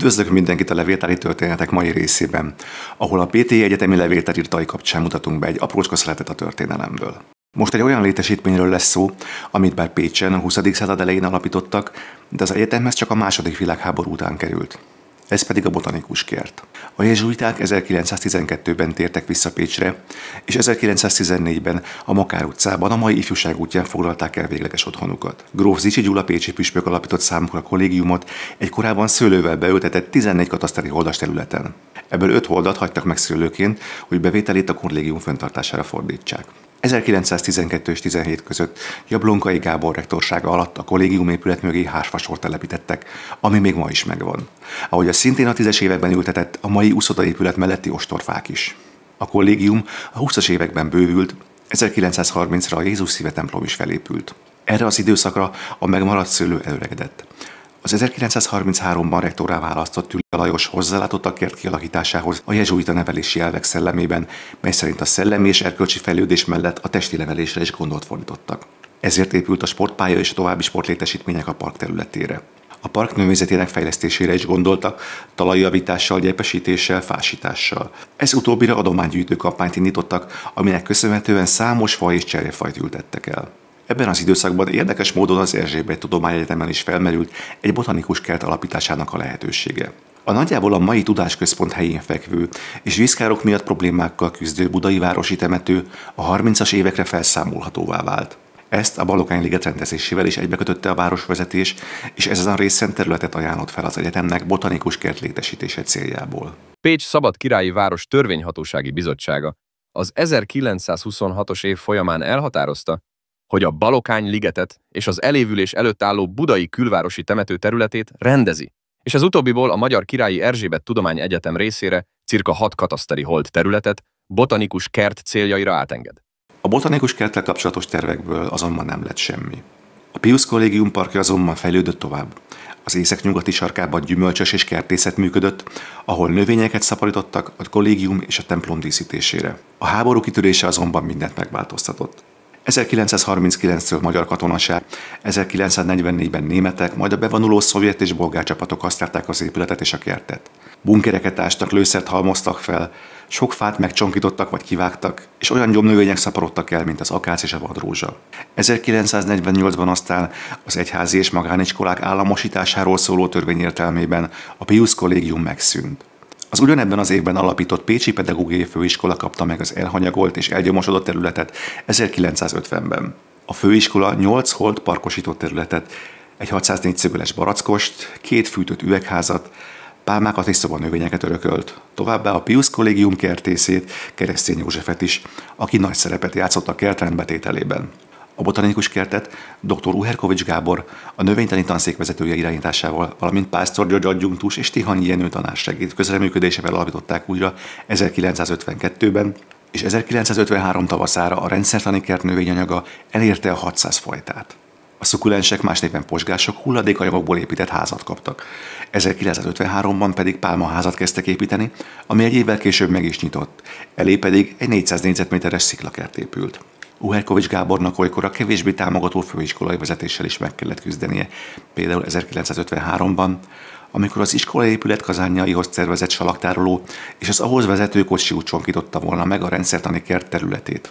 Üdvözlök mindenkit a levéltári történetek mai részében, ahol a PTI egyetemi levéltárírtai kapcsán mutatunk be egy aprócska szeletet a történelemből. Most egy olyan létesítményről lesz szó, amit bár Pécsen a 20. század elején alapítottak, de az egyetemhez csak a II. Világháború után került. Ez pedig a botanikus kert. A jezsuiták 1912-ben tértek vissza Pécsre, és 1914-ben a Makár utcában, a mai Ifjúság útján foglalták el végleges otthonukat. Gróf Zichy Gyula pécsi püspök alapított számukra kollégiumot egy korábban szőlővel beültetett 14 kataszteri holdas területen. Ebből 5 holdat hagytak meg szőlőként, hogy bevételét a kollégium fenntartására fordítsák. 1912 és 17 között Jablonkai Gábor rektorsága alatt a kollégium épület mögé hársfasort telepítettek, ami még ma is megvan. Ahogy a szintén a 10-es években ültetett a mai uszodaépület melletti ostorfák is. A kollégium a 20-as években bővült, 1930-ra a Jézus Szíve templom is felépült. Erre az időszakra a megmaradt szőlő elöregedett. Az 1933-ban rektorrá választott Tülle Lajos hozzálátott a kert kialakításához a jezsuita nevelési elvek szellemében, mely szerint a szellemi és erkölcsi fejlődés mellett a testi nevelésre is gondot fordítottak. Ezért épült a sportpálya és a további sportlétesítmények a park területére. A park növényzetének fejlesztésére is gondoltak, talajjavítással, gyepesítéssel, fásítással. Ez utóbbira adománygyűjtő kampányt indítottak, aminek köszönhetően számos faj és cserjefajt ültettek el. Ebben az időszakban érdekes módon az Erzsébet Tudományegyetemen is felmerült egy botanikus kert alapításának a lehetősége. A nagyjából a mai tudásközpont helyén fekvő és vízkárok miatt problémákkal küzdő budai városi temető a 30-as évekre felszámolhatóvá vált. Ezt a Balogány-liget rendezésével is egybekötötte a városvezetés, és ezen a részen területet ajánlott fel az egyetemnek botanikus kert létesítése céljából. Pécs Szabadkirályi Város Törvényhatósági Bizottsága az 1926-os év folyamán elhatározta, hogy a Balogány-ligetet és az elévülés előtt álló budai külvárosi temető területét rendezi, és az utóbbiból a Magyar Királyi Erzsébet Tudományegyetem részére cirka 6 kataszteri hold területet botanikus kert céljaira átenged. A botanikus kerttel kapcsolatos tervekből azonban nem lett semmi. A Piusz Kollégium parkja azonban fejlődött tovább. Az északnyugati sarkában gyümölcsös és kertészet működött, ahol növényeket szaporítottak a kollégium és a templom díszítésére. A háború kitörése azonban mindent megváltoztatott. 1939-től magyar katonaság, 1944-ben németek, majd a bevonuló szovjet és bolgár csapatok használták az épületet és a kertet. Bunkereket ástak, lőszert halmoztak fel, sok fát megcsonkítottak vagy kivágtak, és olyan gyomnövények szaporodtak el, mint az akác és a vadrózsa. 1948-ban aztán az egyházi és magániskolák államosításáról szóló törvény értelmében a Piusz Kollégium megszűnt. Az ugyanebben az évben alapított Pécsi Pedagógiai Főiskola kapta meg az elhanyagolt és elgyomosodott területet 1950-ben. A főiskola 8 hold parkosított területet, egy 604 szögöles barackost, 2 fűtött üvegházat, pálmákat és szobanövényeket örökölt. Továbbá a Piusz Kollégium kertészét, Keresztény Józsefet is, aki nagy szerepet játszott a kert rendbetételében. A botanikus kertet dr. Uherkovics Gábor, a növénytani tanszék vezetője irányításával, valamint Pásztor György adjunktus és Tihanyi Jenő tanársegéd közreműködésével alapították újra 1952-ben, és 1953 tavaszára a rendszertani kert növényanyaga elérte a 600 fajtát. A szukulensek, más néven posgások hulladékanyagokból épített házat kaptak. 1953-ban pedig pálmaházat kezdtek építeni, ami egy évvel később meg is nyitott. Elé pedig egy 400 négyzetméteres sziklakert épült. Uherkovics Gábornak olykor a kevésbé támogató főiskolai vezetéssel is meg kellett küzdenie, például 1953-ban, amikor az iskolai épület kazánjaihoz tervezett salaktároló és az ahhoz vezető kocsi út csonkította volna meg a rendszertani kert területét.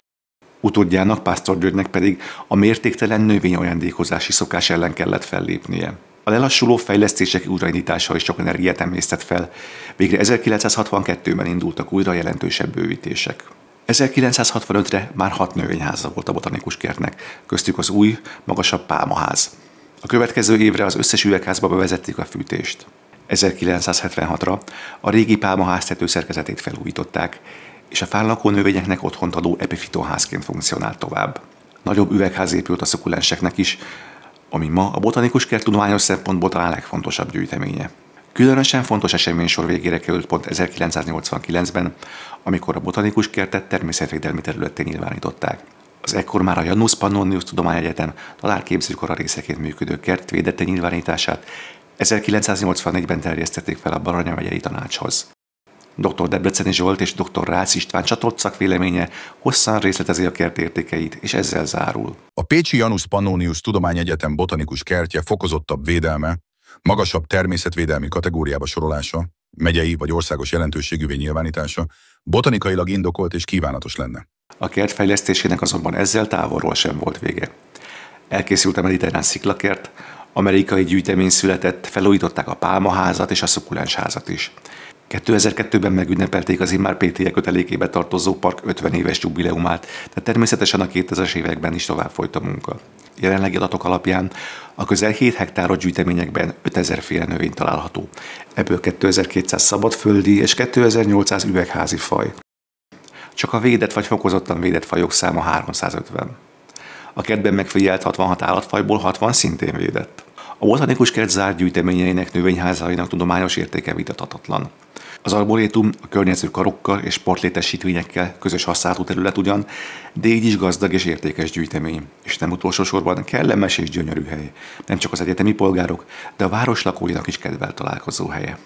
Utódjának, Pásztor Györgynek pedig a mértéktelen növényajándékozási szokás ellen kellett fellépnie. A lelassuló fejlesztések újraindítása is sok energiát emésztett fel, végre 1962-ben indultak újra jelentősebb bővítések. 1965-re már 6 növényháza volt a botanikus kertnek, köztük az új, magasabb pálmaház. A következő évre az összes üvegházba bevezették a fűtést. 1976-ra a régi pálmaház tetőszerkezetét felújították, és a fánlakó növényeknek otthont adó epifitonházként funkcionált tovább. Nagyobb üvegház épült a szukulenseknek is, ami ma a botanikus kert tudományos szempontból talán legfontosabb gyűjteménye. Különösen fontos eseménysor végére került pont 1989-ben, amikor a botanikus kertet természetvédelmi területté nyilvánították. Az ekkor már a Janus Pannonius Tudományegyetem találképzőkora részeként működő kert védette nyilvánítását 1984-ben terjesztették fel a Baranya megyei tanácshoz. Dr. Debreceni Zsolt és dr. Rácz István csatolt szakvéleménye hosszan részletezi a kert értékeit, és ezzel zárul. A pécsi Janus Pannonius Tudományegyetem botanikus kertje fokozottabb védelme Magasabb természetvédelmi kategóriába sorolása, megyei vagy országos jelentőségűvé nyilvánítása botanikailag indokolt és kívánatos lenne. A kert fejlesztésének azonban ezzel távolról sem volt vége. Elkészült a mediterrán sziklakert, amerikai gyűjtemény született, felújították a pálmaházat és a szukulens házat is. 2002-ben megünnepelték az immár PTE kötelékébe tartozó park 50 éves jubileumát, de természetesen a 2000-es években is tovább folyt a munka. Jelenlegi adatok alapján a közel 7 hektáros gyűjteményekben 5000 féle növény található, ebből 2200 szabadföldi és 2800 üvegházi faj. Csak a védett vagy fokozottan védett fajok száma 350. A kertben megfigyelt 66 állatfajból 60 szintén védett. A botanikus kert zárt gyűjteményeinek, növényházainak tudományos értéke vitathatatlan. Az arborétum a környező karokkal és sportlétesítvényekkel közös használatú terület ugyan, de így is gazdag és értékes gyűjtemény, és nem utolsó sorban kellemes és gyönyörű hely. Nem csak az egyetemi polgárok, de a város lakóinak is kedvelt találkozó helye.